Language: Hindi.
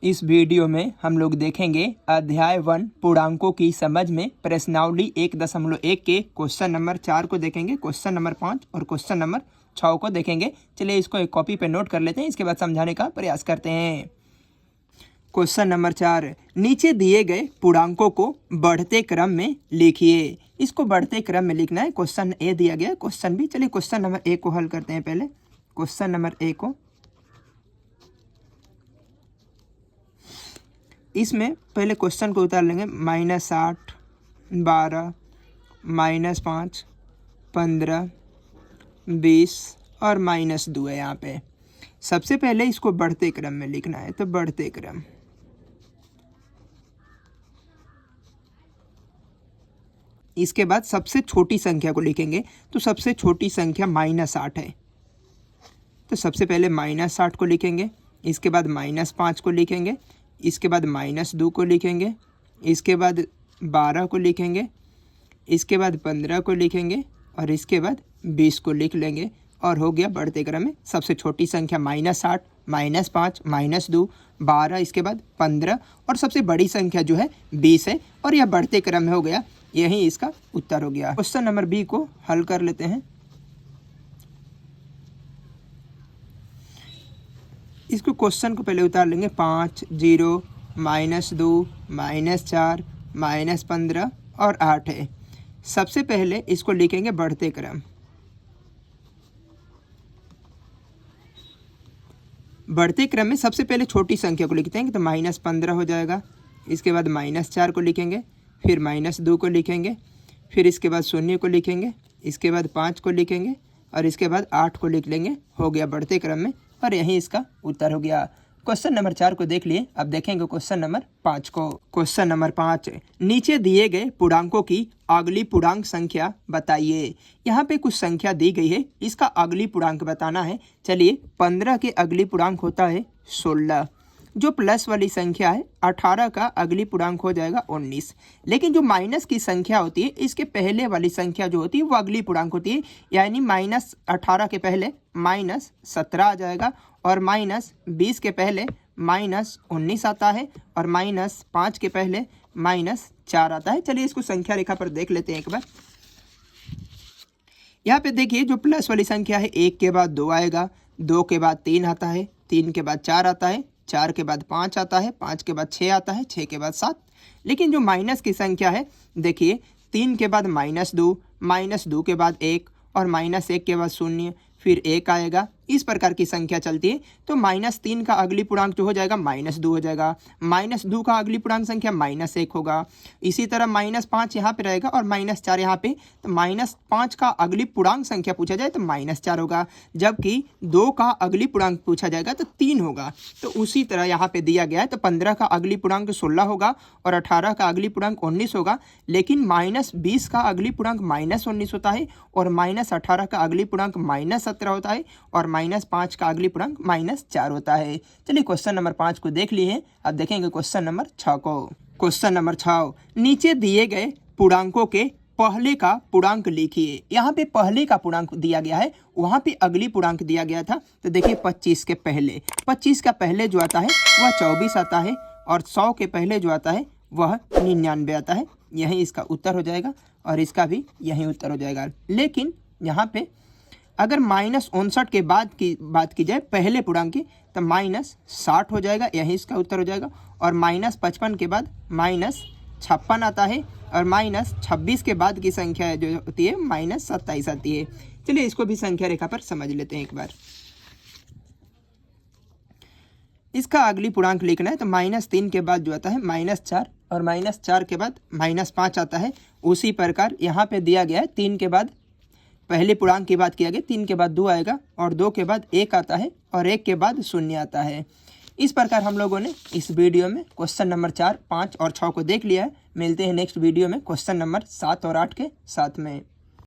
इस वीडियो में हम लोग देखेंगे अध्याय 1 पूर्णांकों की समझ में प्रश्नावली 1.1 के क्वेश्चन नंबर 4 को देखेंगे, क्वेश्चन नंबर 5 और क्वेश्चन नंबर 6 को देखेंगे। चलिए इसको एक कॉपी पे नोट कर लेते हैं, इसके बाद समझाने का प्रयास करते हैं। क्वेश्चन नंबर 4, नीचे दिए गए पूर्णांकों को बढ़ते क्रम में लिखिए। इसको बढ़ते क्रम में लिखना है। क्वेश्चन ए दिया गया है, क्वेश्चन बी। चलिए क्वेश्चन नंबर ए को हल करते हैं। पहले क्वेश्चन नंबर ए को, इसमें पहले क्वेश्चन को उतार लेंगे। -8, 12, -5, 15, 20 और -2 है यहाँ पे। सबसे पहले इसको बढ़ते क्रम में लिखना है, तो बढ़ते क्रम। इसके बाद सबसे छोटी संख्या को लिखेंगे, तो सबसे छोटी संख्या -8 है, तो सबसे पहले -8 को लिखेंगे। इसके बाद -5 को लिखेंगे, इसके बाद -2 को लिखेंगे, इसके बाद 12 को लिखेंगे, इसके बाद 15 को लिखेंगे और इसके बाद 20 को लिख लेंगे। और हो गया बढ़ते क्रम में सबसे छोटी संख्या -8, -5, -2, 12, इसके बाद 15 और सबसे बड़ी संख्या जो है 20 है। और यह बढ़ते क्रम में हो गया, यही इसका उत्तर हो गया। क्वेश्चन नंबर बी को हल कर लेते हैं। इसको क्वेश्चन को पहले उतार लेंगे। 5, 0, -2, -4, -15 और 8 है। सबसे पहले इसको लिखेंगे बढ़ते क्रम। बढ़ते क्रम में सबसे पहले छोटी संख्या को लिखते हैं, तो -15 हो जाएगा। इसके बाद -4 को लिखेंगे, फिर -2 को लिखेंगे, फिर इसके बाद 0 को लिखेंगे, इसके बाद 5 को लिखेंगे और इसके बाद 8 को लिख लेंगे। हो गया बढ़ते क्रम में और यही इसका उत्तर हो गया। क्वेश्चन नंबर 4 को देख लिए, अब देखेंगे क्वेश्चन नंबर 5 को। क्वेश्चन नंबर 5, नीचे दिए गए पूर्णांकों की अगली पूर्णांक संख्या बताइए। यहाँ पे कुछ संख्या दी गई है, इसका अगली पूर्णांक बताना है। चलिए 15 के अगली पूर्णांक होता है 16। जो प्लस वाली संख्या है 18 का अगली पूर्णांक हो जाएगा 19। लेकिन जो माइनस की संख्या होती है, इसके पहले वाली संख्या जो होती है वो अगली पूर्णांक होती है। यानी -18 के पहले -17 आ जाएगा और -20 के पहले -19 आता है और -5 के पहले -4 आता है। चलिए इसको संख्या रेखा पर देख लेते हैं एक बार। यहाँ पे देखिए जो प्लस वाली संख्या है 1 के बाद 2 आएगा, 2 के बाद 3 आता है, 3 के बाद 4 आता है, 4 के बाद 5 आता है, 5 के बाद 6 आता है, 6 के बाद 7। लेकिन जो माइनस की संख्या है देखिए 3 के बाद -2, -2 के बाद 1 और -1 के बाद 0, फिर 1 आएगा। इस प्रकार की संख्या चलती है। तो -3 का अगली पूर्णांक जो हो जाएगा -2 हो जाएगा, -2 का अगली पूर्णांक संख्या -1 होगा। इसी तरह -5 यहाँ पे रहेगा और -4 यहाँ पे, तो -5 का अगली पूर्णांक संख्या पूछा जाए तो -4 होगा। जबकि 2 का अगली पूर्णांक पूछा जाएगा तो 3 होगा। तो उसी तरह यहाँ पे दिया गया है, तो 15 का अगली पूर्णांक 16 होगा और 18 का अगली पूर्णांक 19 होगा। लेकिन -20 का अगली पूर्णांक -19 होता है और -18 का अगली पूर्णांक -17 होता है और -5 का अगली पूर्णांक -4 होता है। चलिए क्वेश्चन नंबर 5 को देख लिए हैं, अब देखेंगे क्वेश्चन नंबर 6 को। क्वेश्चन नंबर 6, नीचे दिए गए पूर्णांकों के पहले का पूर्णांक लिखिए। यहाँ पे पहले का पूर्णांक दिया गया है, वहाँ पे अगली पूर्णांक दिया गया था। तो देखिए 25 के पहले, 25 का पहले जो आता है वह 24 आता है और 100 के पहले जो आता है वह 99 आता है। यही इसका उत्तर हो जाएगा और इसका भी यही उत्तर हो जाएगा। लेकिन यहाँ पे अगर -59 के बाद की बात की जाए पहले पूर्णांक की, तो -60 हो जाएगा, यही इसका उत्तर हो जाएगा। और -55 के बाद -56 आता है और -26 के बाद की संख्या जो होती है -27 आती है। चलिए इसको भी संख्या रेखा पर समझ लेते हैं एक बार। इसका अगली पूर्णांक लिखना है, तो -3 के बाद जो आता है -4 और -4 के बाद -5 आता है। उसी प्रकार यहाँ पे दिया गया है 3 के बाद पहले पूर्णांक की बात किया गया, 3 के बाद 2 आएगा और 2 के बाद 1 आता है और 1 के बाद 0 आता है। इस प्रकार हम लोगों ने इस वीडियो में क्वेश्चन नंबर 4, 5 और 6 को देख लिया है। मिलते हैं नेक्स्ट वीडियो में क्वेश्चन नंबर 7 और 8 के साथ में।